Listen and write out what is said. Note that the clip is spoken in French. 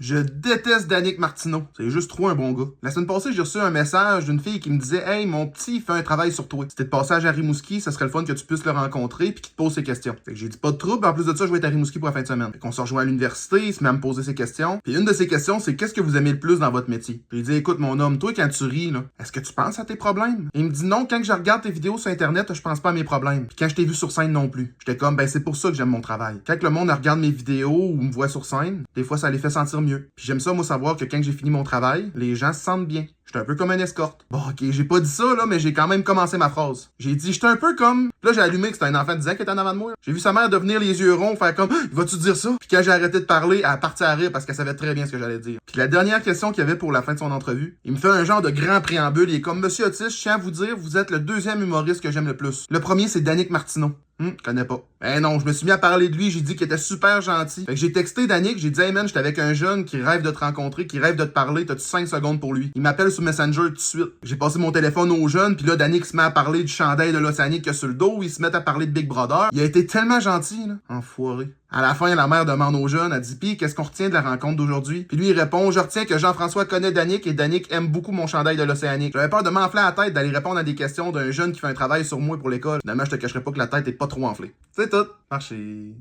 Je déteste Danick Martineau. C'est juste trop un bon gars. La semaine passée, j'ai reçu un message d'une fille qui me disait « Hey, mon petit, il fait un travail sur toi. Si t'es de passage à Rimouski, ça serait le fun que tu puisses le rencontrer puis qu'il te pose ses questions. » Fait que j'ai dit pas de trouble. En plus de ça, je vais être à Rimouski pour la fin de semaine. Fait qu'on se rejoint à l'université, il se met à me poser ses questions. Puis une de ses questions, c'est « Qu'est-ce que vous aimez le plus dans votre métier? » Puis il dit « Écoute, mon homme, toi, quand tu ris, là, est-ce que tu penses à tes problèmes? » Et il me dit « Non, quand je regarde tes vidéos sur Internet, je pense pas à mes problèmes. Puis quand je t'ai vu sur scène non plus. » J'étais comme « Ben, c'est pour ça que j'aime mon travail. Quand le monde regarde mes vidéos ou me voit sur scène, des fois, ça les fait sentir mieux. Puis j'aime ça, moi, savoir que quand j'ai fini mon travail, les gens se sentent bien. J'étais un peu comme un escorte. Bon, ok, j'ai pas dit ça, là, mais j'ai quand même commencé ma phrase. J'ai dit, j'étais un peu comme... Là, j'ai allumé que c'était un enfant de 10 ans qui était en avant de moi. J'ai vu sa mère devenir les yeux ronds, faire comme, vas-tu dire ça? Puis quand j'ai arrêté de parler, elle partit à rire parce qu'elle savait très bien ce que j'allais dire. Puis la dernière question qu'il y avait pour la fin de son entrevue, il me fait un genre de grand préambule. Il est comme, Monsieur Otis, je tiens à vous dire, vous êtes le deuxième humoriste que j'aime le plus. Le premier, c'est Danick Martineau. Connais pas. Ben non, je me suis mis à parler de lui, j'ai dit qu'il était super gentil. Fait que j'ai texté Danick, j'ai dit, hey man, j'étais avec un jeune qui rêve de te rencontrer, qui rêve de te parler, t'as-tu 5 secondes pour lui? Il m'appelle sur Messenger tout de suite. J'ai passé mon téléphone au jeune, puis là, Danick se met à parler du chandail de l'Océanique qu'il y a sur le dos, il se met à parler de Big Brother. Il a été tellement gentil, là. Enfoiré. À la fin, la mère demande au jeune, elle dit, pis qu'est-ce qu'on retient de la rencontre d'aujourd'hui? Puis lui, il répond, je retiens que Jean-François connaît Danick et Danick aime beaucoup mon chandail de l'Océanique. J'avais peur de m'enfler la tête d'aller répondre à des questions d'un jeune qui fait un travail sur moi pour l'école. Finalement, je te cacherai pas que la tête est pas trop enflée. C'est tout. Marché.